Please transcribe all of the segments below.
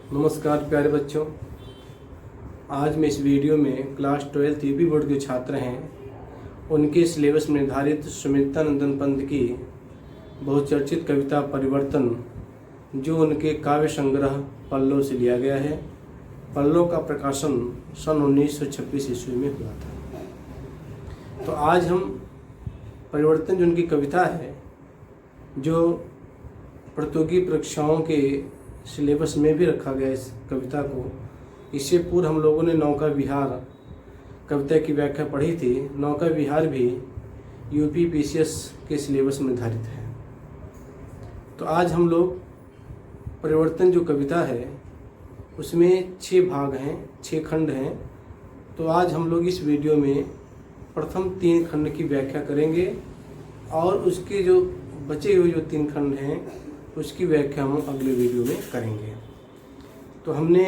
नमस्कार प्यारे बच्चों। आज मैं इस वीडियो में क्लास 12 यूपी बोर्ड के छात्र हैं उनके सिलेबस में निर्धारित सुमित्रानंदन पंत की बहुचर्चित कविता परिवर्तन, जो उनके काव्य संग्रह पल्लव से लिया गया है। पल्लव का प्रकाशन सन 1926 ईस्वी में हुआ था। तो आज हम परिवर्तन, जो उनकी कविता है, जो प्रतियोगी परीक्षाओं के सिलेबस में भी रखा गया इस कविता को। इससे पूर्व हम लोगों ने नौका विहार कविता की व्याख्या पढ़ी थी। नौका विहार भी यूपी पीसीएस के सिलेबस में निर्धारित है। तो आज हम लोग परिवर्तन जो कविता है उसमें 6 भाग हैं, 6 खंड हैं। तो आज हम लोग इस वीडियो में प्रथम 3 खंड की व्याख्या करेंगे और उसके जो बचे हुए जो 3 खंड हैं उसकी व्याख्या हम अगले वीडियो में करेंगे। तो हमने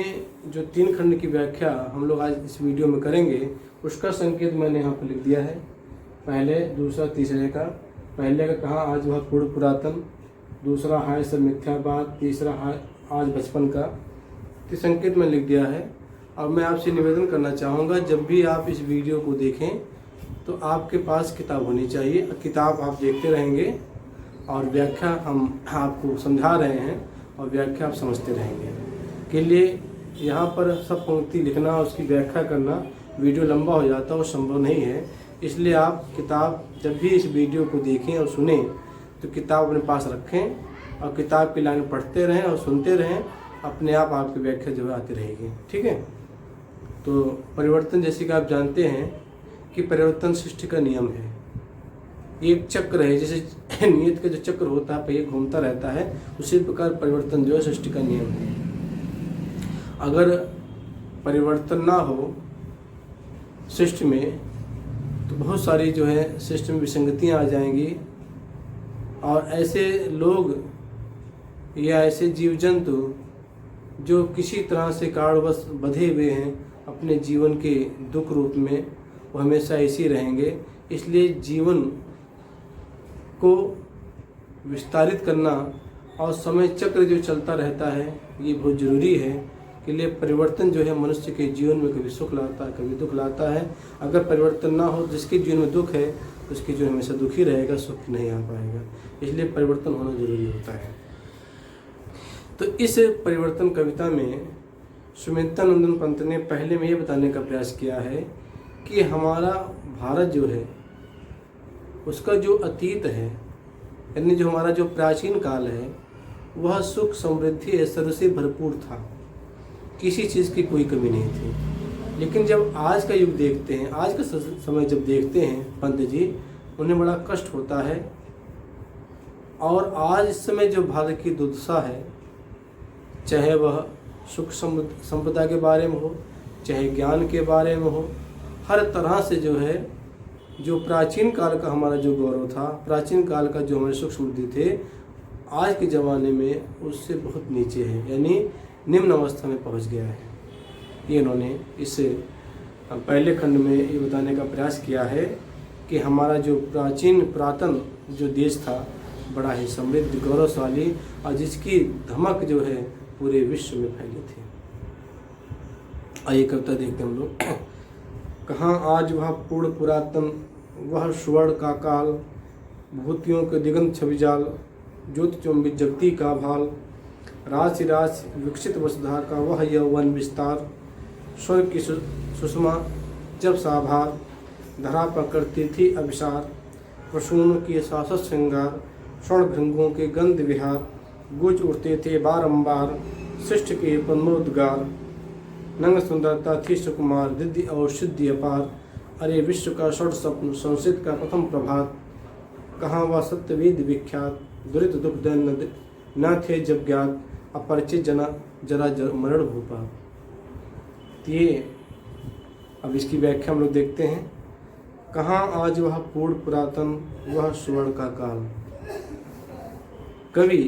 जो 3 खंड की व्याख्या हम लोग आज इस वीडियो में करेंगे, उसका संकेत मैंने यहाँ पर लिख दिया है। पहले, दूसरा, तीसरे का। पहले का कहा आज वह पूर्व पुरातन, दूसरा हाय सब मिथ्यावाद, तीसरा हाय आज बचपन का। तो संकेत मैंने लिख दिया है। और मैं आपसे निवेदन करना चाहूँगा, जब भी आप इस वीडियो को देखें तो आपके पास किताब होनी चाहिए। किताब आप देखते रहेंगे और व्याख्या हम आपको समझा रहे हैं और व्याख्या आप समझते रहेंगे। के लिए यहाँ पर सब पंक्ति लिखना और उसकी व्याख्या करना वीडियो लंबा हो जाता है, वो संभव नहीं है। इसलिए आप किताब जब भी इस वीडियो को देखें और सुने तो किताब अपने पास रखें और किताब की लाइन पढ़ते रहें और सुनते रहें। अपने आप आपकी व्याख्या जो है आती रहेगी। ठीक है। तो परिवर्तन, जैसे कि आप जानते हैं कि परिवर्तन सृष्टि का नियम है। एक चक्र है, जैसे नियत का जो चक्र होता है, पहिया घूमता रहता है, उसी प्रकार परिवर्तन जो है सृष्टि का नियम है। अगर परिवर्तन ना हो सृष्टि में तो बहुत सारी जो है सृष्टि में विसंगतियाँ आ जाएंगी और ऐसे लोग या ऐसे जीव जंतु जो किसी तरह से कारणवश बंधे हुए हैं अपने जीवन के दुख रूप में, वो हमेशा ऐसे ही रहेंगे। इसलिए जीवन को विस्तारित करना और समय चक्र जो चलता रहता है ये बहुत ज़रूरी है। के लिए परिवर्तन जो है मनुष्य के जीवन में कभी सुख लाता है, कभी दुख लाता है। अगर परिवर्तन ना हो, जिसके जीवन में दुख है उसके जीवन हमेशा दुखी रहेगा, सुख नहीं आ पाएगा। इसलिए परिवर्तन होना जरूरी होता है। तो इस परिवर्तन कविता में सुमित्रानंदन पंत ने पहले में ये बताने का प्रयास किया है कि हमारा भारत जो है उसका जो अतीत है, यानी जो हमारा जो प्राचीन काल है, वह सुख समृद्धि ऐश्वर्य से भरपूर था। किसी चीज़ की कोई कमी नहीं थी। लेकिन जब आज का युग देखते हैं, आज का समय जब देखते हैं पंत जी, उन्हें बड़ा कष्ट होता है। और आज इस समय जो भारत की दुर्दशा है, चाहे वह सुख संपदा के बारे में हो, चाहे ज्ञान के बारे में हो, हर तरह से जो है, जो प्राचीन काल का हमारा जो गौरव था, प्राचीन काल का जो हमारे सुख समृद्धि थे, आज के ज़माने में उससे बहुत नीचे है, यानी निम्न अवस्था में पहुंच गया है। ये इन्होंने इस पहले खंड में ये बताने का प्रयास किया है कि हमारा जो पुरातन जो देश था, बड़ा ही समृद्ध गौरवशाली और जिसकी धमक जो है पूरे विश्व में फैली थी। आइए कविता देखते हैं हम लोग। कहाँ आज वह पूर्ण पुरातन, वह स्वर्ण का काल, भूतियों के दिगंत छविजाल, ज्योति चुंबित जगती का भाल, राशि राशि विकसित वसुधा का वह यौवन विस्तार, स्वर्ग की सुषमा जब साभार, धरा पर करती थी अभिसार, प्रसून की शासत श्रृंगार, स्वर्ण भृंगों के गंध विहार, गुज उड़ते थे बारंबार, सृष्टि के पन्नोद्गार, नंग सुंदरता थी सुकुमार, रिद्धि और सिद्धि अपार, अरे विश्व का षड स्वप्न संस्कृत का प्रथम प्रभात, कहाँ वह सत्यवेद विख्यात, दुरित दुख दैन न थे जब ज्ञात, अपरिचित जरा मरण भूपा। ये अब इसकी व्याख्या हम लोग देखते हैं। कहाँ आज वह पूर्ण पुरातन, वह स्वर्ण का काल। कवि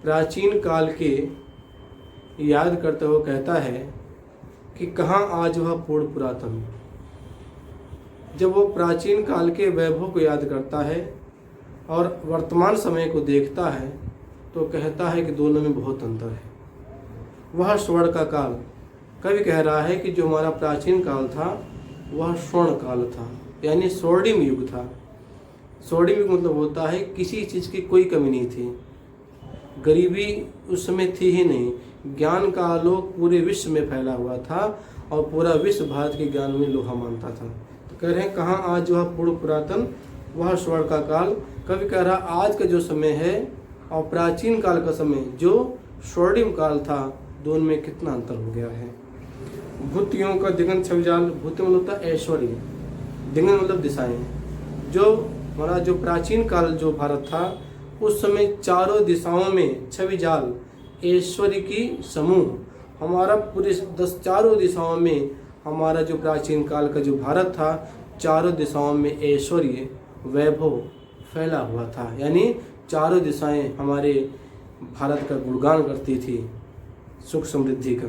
प्राचीन काल के याद करते हुए कहता है कि कहाँ आज वह पूर्ण पुरातन। जब वो प्राचीन काल के वैभव को याद करता है और वर्तमान समय को देखता है तो कहता है कि दोनों में बहुत अंतर है। वह स्वर्ण का काल। कवि कह रहा है कि जो हमारा प्राचीन काल था वह स्वर्ण काल था, यानी स्वर्णिम युग था। स्वर्णिम युग मतलब होता है किसी चीज़ की कोई कमी नहीं थी, गरीबी उस समय थी ही नहीं, ज्ञान का आलोक पूरे विश्व में फैला हुआ था और पूरा विश्व भारत के ज्ञान में लोहा मानता था। तो कह रहे हैं कहाँ आज जो है पूर्व पुरातन वह स्वर्ण का काल। कवि कह रहा आज का जो समय है और प्राचीन काल का समय जो स्वर्णिम काल था, दोनों में कितना अंतर हो गया है। भूतियों का दिगंत छविजाल, भूति मतलब होता है ऐश्वर्य, दिगंत मतलब दिशाएं। जो हमारा जो प्राचीन काल जो भारत था उस समय चारों दिशाओं में छवि जाल ऐश्वर्य की समूह। हमारा पूरे 10 चारों दिशाओं में हमारा जो प्राचीन काल का जो भारत था, चारों दिशाओं में ऐश्वर्य वैभव फैला हुआ था, यानी चारों दिशाएं हमारे भारत का गुणगान करती थी, सुख समृद्धि का।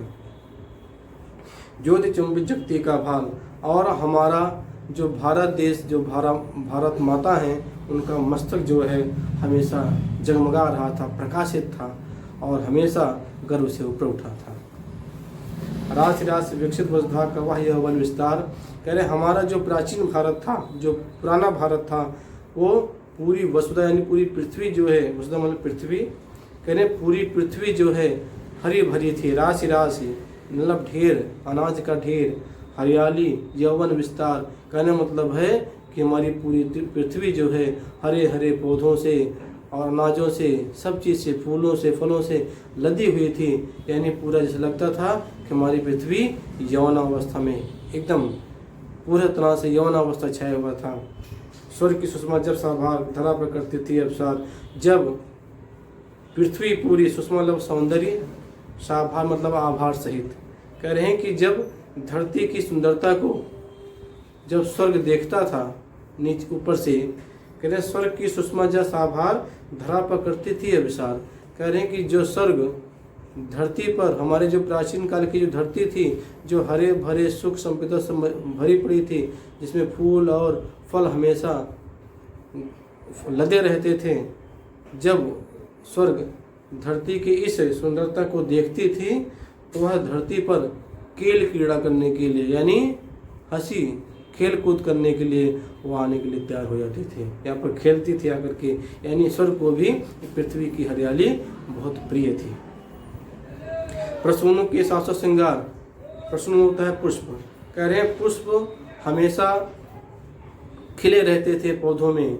ज्योति चुंबित जगती का भाल, और हमारा जो भारत देश जो भारत माता हैं उनका मस्तक जो है हमेशा जगमगा रहा था, प्रकाशित था और हमेशा गर्व से ऊपर उठा था। राशि राशि विकसित वसुधा का वह यह वन विस्तार। कह रहे हमारा जो प्राचीन भारत था, जो पुराना भारत था, वो पूरी वसुधा यानी पूरी पृथ्वी जो है, वसुधा मतलब पृथ्वी, कह रहे पूरी पृथ्वी जो है हरी भरी थी। राशि राशि मतलब ढेर, अनाज का ढेर, हरियाली, यौवन विस्तार। कहने मतलब है कि हमारी पूरी पृथ्वी जो है हरे हरे पौधों से और अनाजों से, सब चीज़ से, फूलों से, फलों से लदी हुई थी। यानी पूरा जैसे लगता था कि हमारी पृथ्वी यौवनावस्था में एकदम पूरे तरह से यौवनावस्था छाया हुआ था। स्वर्ग की सुषमा जब साभार धरा पर करती थी अवसार। जब पृथ्वी पूरी, सुषमा मतलब सौंदर्य, साभार मतलब आभार सहित। कह रहे हैं कि जब धरती की सुंदरता को जब स्वर्ग देखता था नीचे ऊपर से, कह रहे हैं स्वर्ग की सुषमा जब साभार धरा पर करती थी अभिसार। कह रहे हैं कि जो स्वर्ग धरती पर, हमारे जो प्राचीन काल की जो धरती थी, जो हरे भरे सुख संपदा से भरी पड़ी थी, जिसमें फूल और फल हमेशा लदे रहते थे, जब स्वर्ग धरती की इस सुंदरता को देखती थी तो वह धरती पर खेल क्रीड़ा करने के लिए, यानी हंसी खेल कूद करने के लिए वो आने के लिए तैयार हो जाती थी, यहाँ पर खेलती थी आकर के। यानी स्वर्ग को भी पृथ्वी की हरियाली बहुत प्रिय थी। प्रसूनों के सासो श्रृंगार, प्रसून होता है पुष्प। कह रहे हैं पुष्प हमेशा खिले रहते थे पौधों में,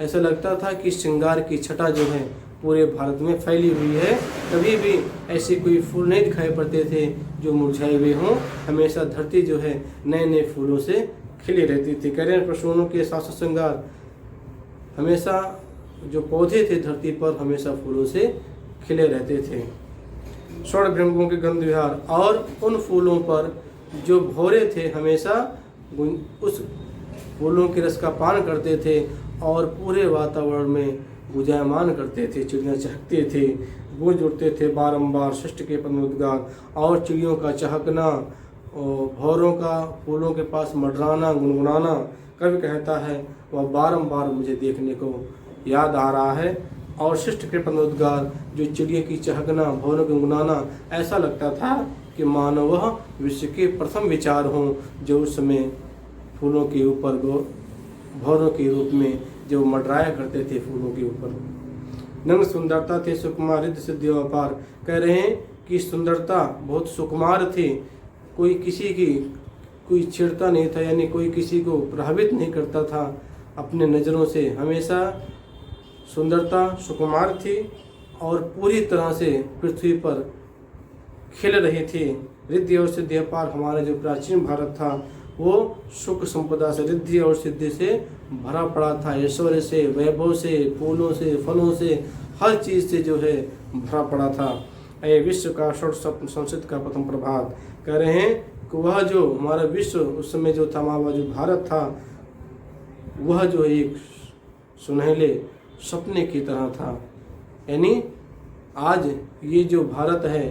ऐसा लगता था कि श्रृंगार की छटा जो है पूरे भारत में फैली हुई है। कभी भी ऐसे कोई फूल नहीं दिखाई पड़ते थे जो मुरझाए हुए हों, हमेशा धरती जो है नए नए फूलों से खिली रहती थी। कह रहे हैं प्रसूनों के सासो श्रृंगार, हमेशा जो पौधे थे धरती पर हमेशा फूलों से खिले रहते थे। स्वर्ण भृंगों के गंध विहार, और उन फूलों पर जो भौरे थे हमेशा उस फूलों के रस का पान करते थे और पूरे वातावरण में गुंजायमान करते थे। चिड़ियाँ चहकते थे, गूंज उठते थे बारंबार सृष्टि के पद्मोद्गार। और चिड़ियों का चहकना और भौरों का फूलों के पास मंडराना, गुनगुनाना, कवि कहता है वह बारंबार मुझे देखने को याद आ रहा है। और सृष्टि के पद्मोद्गार, जो चिड़िया की चहकना, भौरों के गुनगुनाना, ऐसा लगता था कि मानो वह विश्व के प्रथम विचार हों जो उस समय फूलों के ऊपर भौरों के रूप में जो मंडराया करते थे फूलों के ऊपर। नंग सुंदरता थे सुकुमार रिद्ध सिद्धि अपार। कह रहे हैं कि सुंदरता बहुत सुकुमार थी, कोई किसी की कोई छेड़ता नहीं था, यानी कोई किसी को प्रभावित नहीं करता था अपने नज़रों से। हमेशा सुंदरता सुकुमार थी और पूरी तरह से पृथ्वी पर खिल रही थी। रिद्धि और सिद्धि अपार, हमारा जो प्राचीन भारत था वो सुख संपदा से, रिद्धि और सिद्धि से भरा पड़ा था। ऐश्वर्य से, वैभव से, फूलों से, फलों से, हर चीज़ से जो है भरा पड़ा था। ये विश्व का षोड़ संस्कृत का प्रथम प्रभात। कह रहे हैं कि वह जो हमारा विश्व उस समय जो था, हमारा जो भारत था, वह जो एक सुनहले सपने की तरह था। यानी आज ये जो भारत है,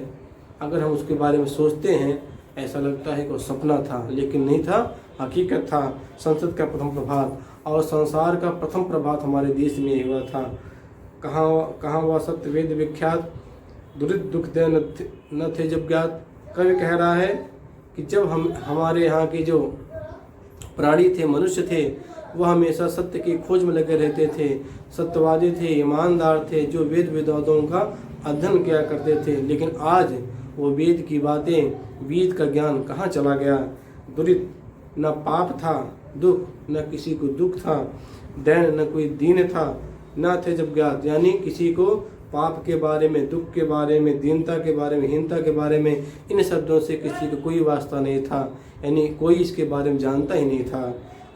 अगर हम उसके बारे में सोचते हैं ऐसा लगता है कि वो सपना था, लेकिन नहीं था, हकीकत था। संसद का प्रथम प्रभात और संसार का प्रथम प्रभात हमारे देश में हुआ था। कहाँ हुआ सत्यवेद विख्यात, दुरित दुख दे न थे जब ज्ञात। कवि कह रहा है कि जब हमारे यहाँ के जो प्राणी थे, मनुष्य थे, वह हमेशा सत्य की खोज में लगे रहते थे, सत्यवादी थे, ईमानदार थे, जो वेद वेदांतों का अध्ययन किया करते थे। लेकिन आज वो वेद की बातें, वेद का ज्ञान कहाँ चला गया। दुरित, न पाप था, दुख न किसी को दुख था, दैन न कोई दीन था, न थे जब ज्ञात। यानी किसी को पाप के बारे में, दुख के बारे में, दीनता के बारे में, हीनता के बारे में, इन शब्दों से किसी को कोई वास्ता नहीं था। यानी कोई इसके बारे में जानता ही नहीं था।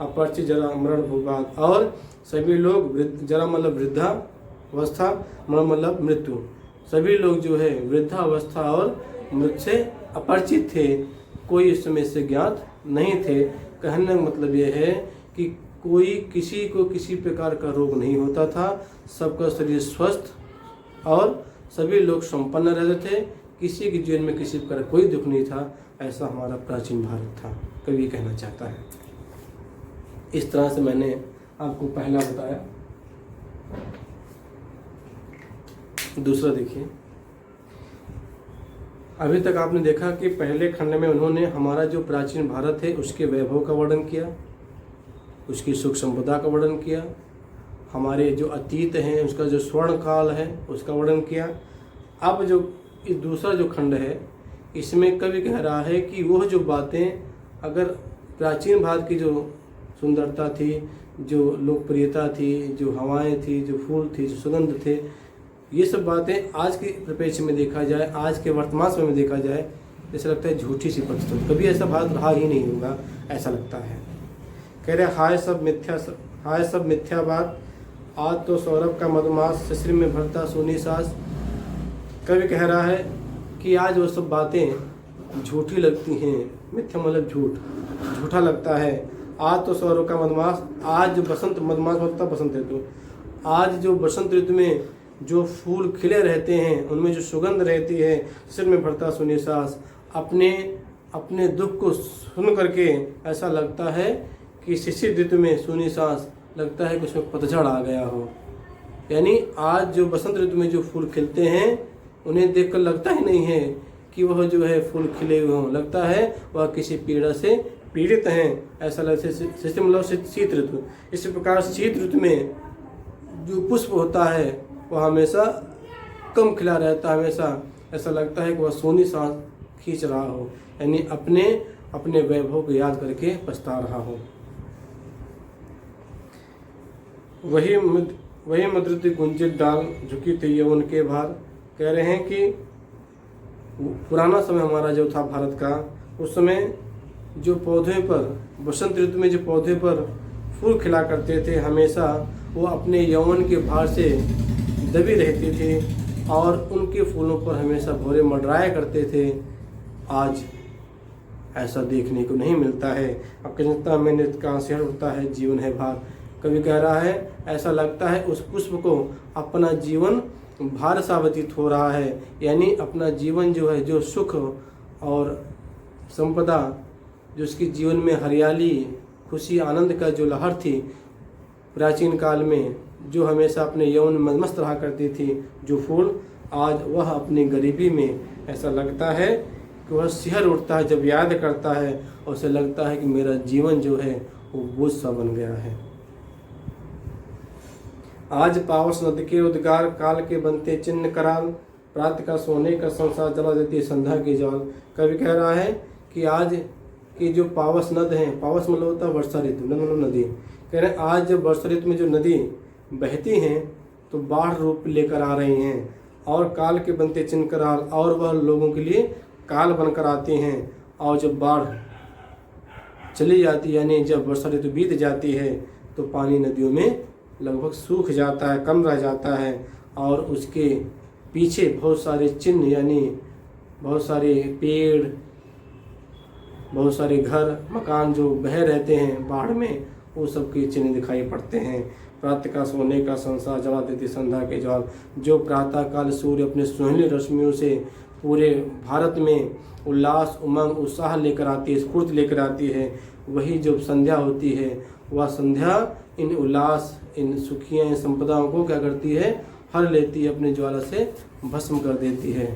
अपरिचित जरा मरण भूपात। और सभी लोग, जरा मतलब वृद्धावस्था, मरण मतलब मृत्यु, सभी लोग जो है वृद्धावस्था और मृत्यु से अपरिचित थे, कोई इस समय से ज्ञात नहीं थे। कहने का मतलब यह है कि कोई किसी को किसी प्रकार का रोग नहीं होता था, सबका शरीर स्वस्थ और सभी लोग संपन्न रहते थे, किसी के जीवन में किसी प्रकार कोई दुख नहीं था। ऐसा हमारा प्राचीन भारत था, कवि कहना चाहता है। इस तरह से मैंने आपको पहला बताया। दूसरा देखिए, अभी तक आपने देखा कि पहले खंड में उन्होंने हमारा जो प्राचीन भारत है उसके वैभव का वर्णन किया, उसकी सुख संपदा का वर्णन किया, हमारे जो अतीत हैं उसका जो स्वर्ण काल है उसका वर्णन किया। अब जो इस दूसरा जो खंड है, इसमें कवि कह रहा है कि वह जो बातें, अगर प्राचीन भारत की जो सुंदरता थी, जो लोकप्रियता थी, जो हवाएं थी, जो फूल थी, जो सुगंध थे, ये सब बातें आज के परिप्रेक्ष्य में देखा जाए, आज के वर्तमान समय में देखा जाए, ऐसा लगता है झूठी सी प्रस्तुत, कभी ऐसा भारत रहा ही नहीं होगा, ऐसा लगता है। कह रहे हाय सब मिथ्या बात, आज तो सौरभ का मधुमास शिशिर में भरता सोनी सास। कवि कह रहा है कि आज वो सब बातें झूठी लगती हैं, मिथ्या मतलब झूठ, झूठा लगता है। आज तो सौरभ का मधुमास, आज जो बसंत, मधुमास मतलब बसंत ऋतु, आज जो बसंत ऋतु में जो फूल खिले रहते हैं, उनमें जो सुगंध रहती है, सिर में भरता सुनी सास। अपने दुख को सुन करके ऐसा लगता है कि शिशिर ऋतु में सुनी सांस, लगता है कि उसमें पतझड़ आ गया हो। यानी आज जो बसंत ऋतु में जो फूल खिलते हैं, उन्हें देखकर लगता ही नहीं है कि वह जो है फूल खिले हुए हों, लगता है वह किसी पीड़ा से पीड़ित हैं। ऐसा लगता है शिशिर मतलब शीत ऋतु। इसी प्रकार शीत ऋतु में जो पुष्प होता है वह हमेशा कम खिला रहता है, हमेशा ऐसा लगता है कि वह सोनी सांस खींच रहा हो, यानी अपने वैभव को याद करके पछता रहा हो। वही मधुरती गुंजित डाल झुकी थी यौवन के भार। कह रहे हैं कि पुराना समय हमारा जो था भारत का, उस समय जो पौधे पर, बसंत ऋतु में जो पौधे पर फूल खिला करते थे, हमेशा वो अपने यौवन के भार से दबी रहती थी और उनके फूलों पर हमेशा भौरे मंडराया करते थे। आज ऐसा देखने को नहीं मिलता है। अब चिंता में नृत्य कहाँ से उठता है, जीवन है भार। कवि कह रहा है ऐसा लगता है उस पुष्प को अपना जीवन भार सा व्यतीत हो रहा है, यानी अपना जीवन जो है, जो सुख और संपदा, जो उसके जीवन में हरियाली, खुशी, आनंद का जो लहर थी प्राचीन काल में, जो हमेशा अपने यौवन में मस्त रहा करती थी, जो फूल, आज वह अपनी गरीबी में ऐसा लगता है कि वह सिहर उठता है जब याद करता है, और उसे लगता है कि मेरा जीवन जो है वो बोझ सा बन गया है। आज पावस नद के उद्गार, काल के बनते चिन्ह कराल, प्रातः का सोने का संसार जला देती संध्या की जाल। कवि कह रहा है कि आज की जो पावस नद है, पावस मतलब होता है वर्षा ऋतु, नद मतलब नदी। कह रहे हैं आज जब वर्षा ऋतु में जो नदी बहती हैं तो बाढ़ रूप लेकर आ रही हैं, और काल के बनते चिन्ह कराल, और वह लोगों के लिए काल बनकर आती हैं। और जब बाढ़ चली जाती है, यानी जब वर्षा ऋतु बीत जाती है, तो पानी नदियों में लगभग सूख जाता है, कम रह जाता है, और उसके पीछे बहुत सारे चिन्ह, यानी बहुत सारे पेड़, बहुत सारे घर, मकान जो बह रहते हैं बाढ़ में, वो सबके चिन्ह दिखाई पड़ते हैं। प्रातः का सोने का संसार जला देती संध्या के ज्वाल। जो प्रातःकाल सूर्य अपने सुनहली रश्मियों से पूरे भारत में उल्लास, उमंग, उत्साह लेकर आती है, स्फूर्ति लेकर आती है, वही जब संध्या होती है, वह संध्या इन उल्लास, इन सुखियाँ, इन संपदाओं को क्या करती है, हर लेती है, अपनी ज्वाला से भस्म कर देती है।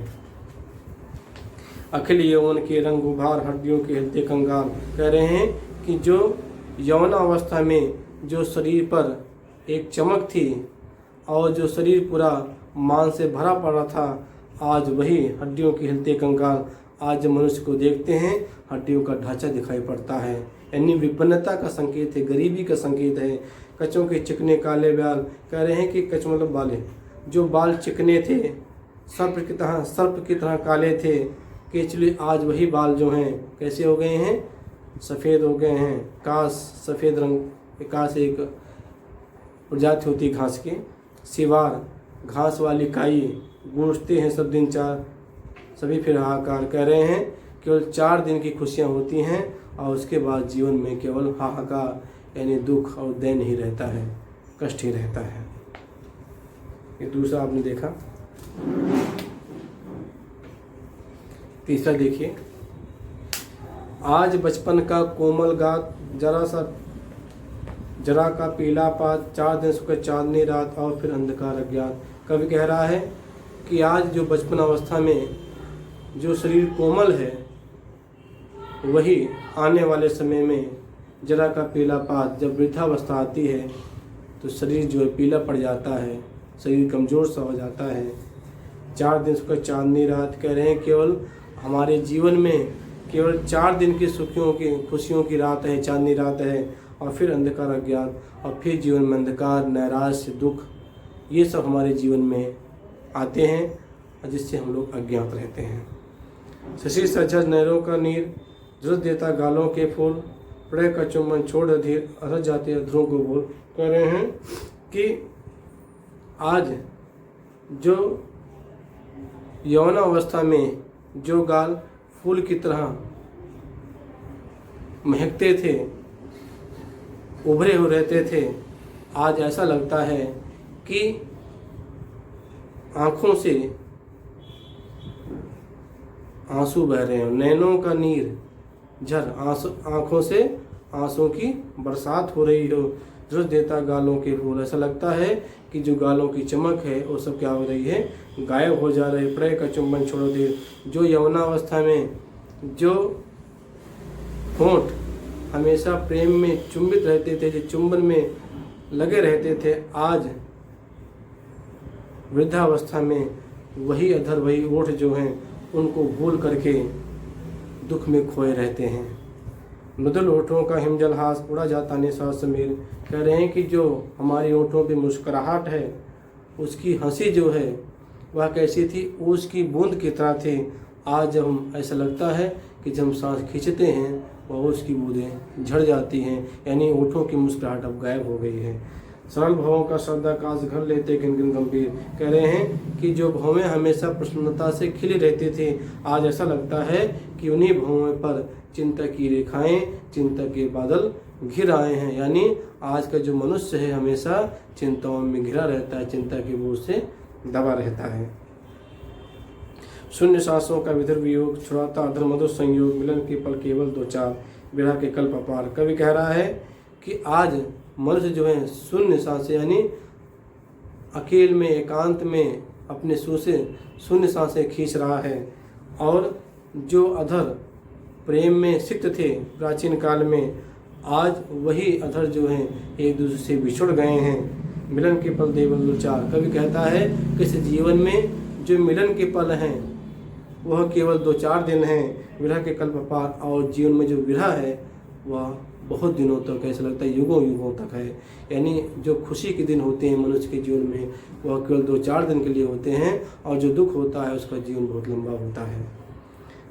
अखिल यौवन के रंग उभार, हड्डियों के हिलते कंगाल। कह रहे हैं कि जो यौवनावस्था में जो शरीर पर एक चमक थी और जो शरीर पूरा मान से भरा पड़ा था, आज वही हड्डियों के हिलते कंगाल। आज जब मनुष्य को देखते हैं हड्डियों का ढांचा दिखाई पड़ता है, यानी विपन्नता का संकेत है, गरीबी का संकेत है। कचों के चिकने काले बाल। कह रहे हैं कि कच मतलब बाले, जो बाल चिकने थे, सर्प की तरह काले थे, केचली, आज वही बाल जो हैं कैसे हो गए हैं, सफ़ेद हो गए हैं। काश सफ़ेद रंग, काश एक प्रजाति होती घास की, सिवार घास वाली काई, गूंजते हैं सब दिन चार, सभी फिर हाहाकार। कह रहे हैं केवल 4 दिन की खुशियाँ होती हैं और उसके बाद जीवन में केवल हाहाकार यानी दुख और दैन ही रहता है, कष्ट ही रहता है। ये दूसरा आपने देखा। तीसरा देखिए, आज बचपन का कोमल गात, जरा का पीला पात, 4 दिन सुख चांदनी रात और फिर अंधकार अज्ञात। कवि कह रहा है कि आज जो बचपन अवस्था में जो शरीर कोमल है, वही आने वाले समय में जरा का पीला पात, जब वृद्धावस्था आती है तो शरीर जो है पीला पड़ जाता है, शरीर कमज़ोर सा हो जाता है। 4 दिन सुख चांदनी रात। कह रहे हैं केवल हमारे जीवन में केवल 4 दिन की सुखियों की खुशियों की रात है, चांदनी रात है, और फिर अंधकार अज्ञात, और फिर जीवन में अंधकार, नैराश्य, दुख, ये सब हमारे जीवन में आते हैं जिससे हम लोग अज्ञात रहते हैं। शशि सजज नहरों का नीर, जरूरत देता गालों के फूल, प्रणय का चुम्बन छोड़ अधीर, अरज जाते अधरों को बोल। कह रहे हैं कि आज जो यौवनावस्था में जो गाल फूल की तरह महकते थे, उभरे हो रहते थे, आज ऐसा लगता है कि आँखों से आंसू बह रहे हैं, नैनों का नीर झर, आँखों से आंसुओं की बरसात हो रही हो, जरूरत देता गालों के फूल। ऐसा लगता है कि जो गालों की चमक है वो सब क्या हो रही है, गायब हो जा रहे। प्रणय का चुंबन छोड़ो दे, जो यौवनावस्था में जो होंठ हमेशा प्रेम में चुंबित रहते थे, जो चुंबन में लगे रहते थे, आज वृद्धावस्था में वही अधर, वही ओठ जो हैं उनको भूल करके दुख में खोए रहते हैं। मृदुल ओठों का हिमजलहास, उड़ा जाता निश्वास समीर। कह रहे हैं कि जो हमारी ओठों पे मुस्कुराहट है, उसकी हंसी जो है वह कैसी थी, ओस की बूंद की तरह थी। आज जब हम ऐसा लगता है कि जब हम सांस खींचते हैं वह ओस की बूंदें झड़ जाती हैं, यानी ओठों की मुस्कुराहट अब गायब हो गई है। सरल भावों का श्रद्धाकाश घर लेते गिन गंभीर। कह रहे हैं कि जो भावें हमेशा प्रसन्नता से खिली रहती थी, आज ऐसा लगता है कि उन्हीं भावों पर चिंता की रेखाएं, चिंता के बादल घिर आए हैं। यानी आज का जो मनुष्य है हमेशा चिंताओं में घिरा रहता है, चिंता के बोझ से दबा रहता है। शून्य सांसों का विधुर वियोग, छुड़ाता अधर मधुर संयोग, मिलन के पल केवल 2-4, विरह के कल्प अपार। कवि कह रहा है कि आज मनुष्य जो है शून्य सांसें, यानी अकेले में, एकांत में अपने शून्य सांसें खींच रहा है। और जो अधर प्रेम में सिक्त थे प्राचीन काल में, आज वही अधर जो हैं एक दूसरे से बिछुड़ गए हैं। मिलन के पल केवल 2-4। कवि कहता है कि इस जीवन में जो मिलन के पल हैं वह केवल 2-4 दिन हैं, विरह के कल्प अपार। और जीवन में जो विरह है वह बहुत दिनों तक, ऐसा लगता है युगों युगों तक है। यानी जो खुशी के दिन होते हैं मनुष्य के जीवन में वह केवल 2-4 दिन के लिए होते हैं, और जो दुख होता है उसका जीवन बहुत लंबा होता है।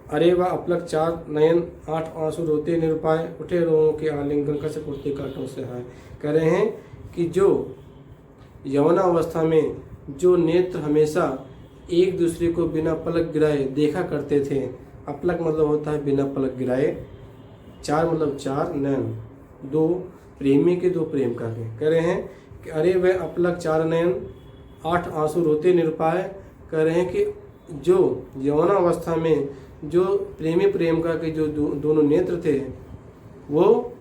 अरे वह अपलक 4 नयन, 8 आंसू रोते निरुपाय, उठे रोओं के आलिंगन कसक उठते कांटों से हाय। कह रहे हैं कि जो यौवनावस्था में जो नेत्र हमेशा एक दूसरे को बिना पलक गिराए देखा करते थे, अपलक मतलब होता है बिना पलक गिराए, 4 मतलब 4 नयन, 2 प्रेमी के 2 प्रेम का के। कह रहे हैं कि अरे वह अपलक 4 नयन, 8 आंसू रोते निरुपाय। कह रहे हैं कि जो यौवनावस्था में जो प्रेमी प्रेम का के जो दोनों नेत्र थे, वो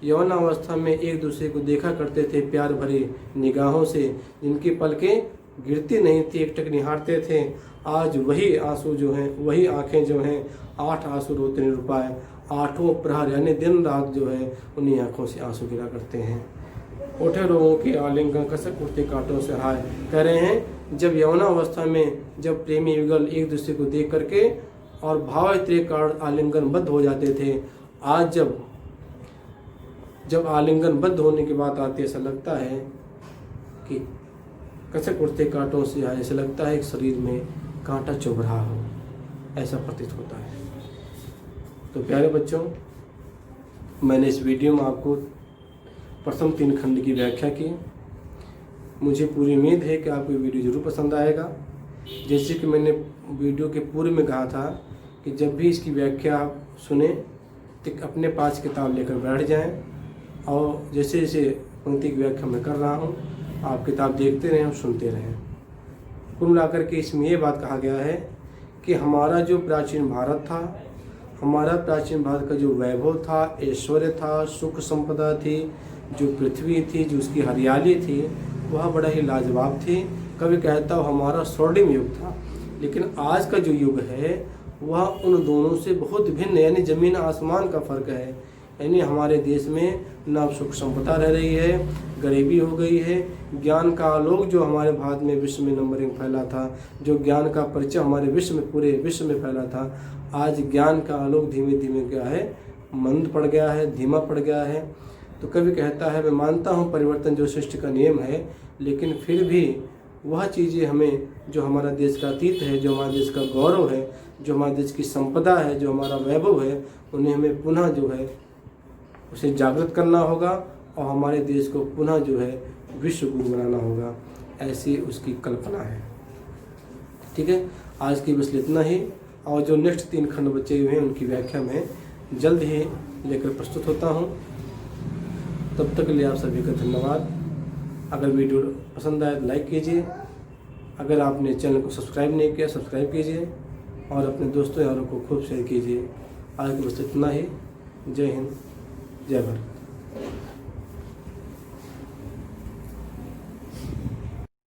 यौवनावस्था में एक दूसरे को देखा करते थे प्यार भरी निगाहों से, जिनकी पलकें गिरती नहीं थी, एकटक निहारते थे। आज वही आंसू जो हैं, वही आंखें जो हैं, 8 आंसू रोते नहीं रुक पाए। 8वां प्रहर यानी दिन रात जो है उन्हीं आंखों से आंसू गिरा करते हैं। उठे रोगों के आलिंगन कसक उठते कांटों से हाय। कह रहे हैं जब यौनावस्था में जब प्रेमी युगल एक दूसरे को देख करके और भावत्रेक आलिंगन बद्ध हो जाते थे, आज जब आलिंगन बद्ध होने की बात आती है, ऐसा लगता है कि कसक उठते कांटों से हाय। ऐसा लगता है कि शरीर में कांटा चुभ रहा हो, ऐसा प्रतीत होता है। तो प्यारे बच्चों, मैंने इस वीडियो में आपको प्रथम 3 खंड की व्याख्या की। मुझे पूरी उम्मीद है कि आपको ये वीडियो ज़रूर पसंद आएगा। जैसे कि मैंने वीडियो के पूर्व में कहा था कि जब भी इसकी व्याख्या आप सुने तो अपने पास किताब लेकर बैठ जाएं और जैसे जैसे पंक्ति की व्याख्या मैं कर रहा हूँ आप किताब देखते रहें और सुनते रहें। कुल मिलाकर के इसमें ये बात कहा गया है कि हमारा जो प्राचीन भारत था, हमारा प्राचीन भारत का जो वैभव था, ऐश्वर्य था, सुख संपदा थी, जो पृथ्वी थी, जो उसकी हरियाली थी, वह बड़ा ही लाजवाब थी। कभी कहता हो हमारा स्वर्णिम युग था। लेकिन आज का जो युग है वह उन दोनों से बहुत भिन्न, यानी ज़मीन आसमान का फ़र्क है। यानी हमारे देश में न सुख संपदा रह रही है, गरीबी हो गई है। ज्ञान का आलोक जो हमारे भारत में विश्व में नंबरिंग फैला था, जो ज्ञान का परिचय हमारे विश्व में पूरे विश्व में फैला था, आज ज्ञान का आलोक धीमे धीमे क्या है, मंद पड़ गया है, धीमा पड़ गया है। तो कभी कहता है मैं मानता हूँ परिवर्तन जो सृष्टि का नियम है, लेकिन फिर भी वह चीज़ें हमें जो हमारा देश का अतीत है, जो हमारे देश का गौरव है, जो हमारे देश की संपदा है, जो हमारा वैभव है, उन्हें हमें पुनः जो है उसे जागृत करना होगा और हमारे देश को पुनः जो है विश्व गुरु बनाना होगा। ऐसी उसकी कल्पना है। ठीक है, आज की बस इतना ही। और जो नेक्स्ट 3 खंड बचे हुए हैं उनकी व्याख्या में जल्द ही लेकर प्रस्तुत होता हूँ। तब तक के लिए आप सभी का धन्यवाद। अगर वीडियो पसंद आए तो लाइक कीजिए। अगर आपने चैनल को सब्सक्राइब नहीं किया सब्सक्राइब कीजिए और अपने दोस्तों यारों को खूब शेयर कीजिए। आज की बस इतना ही। जय हिंद, जय भारत।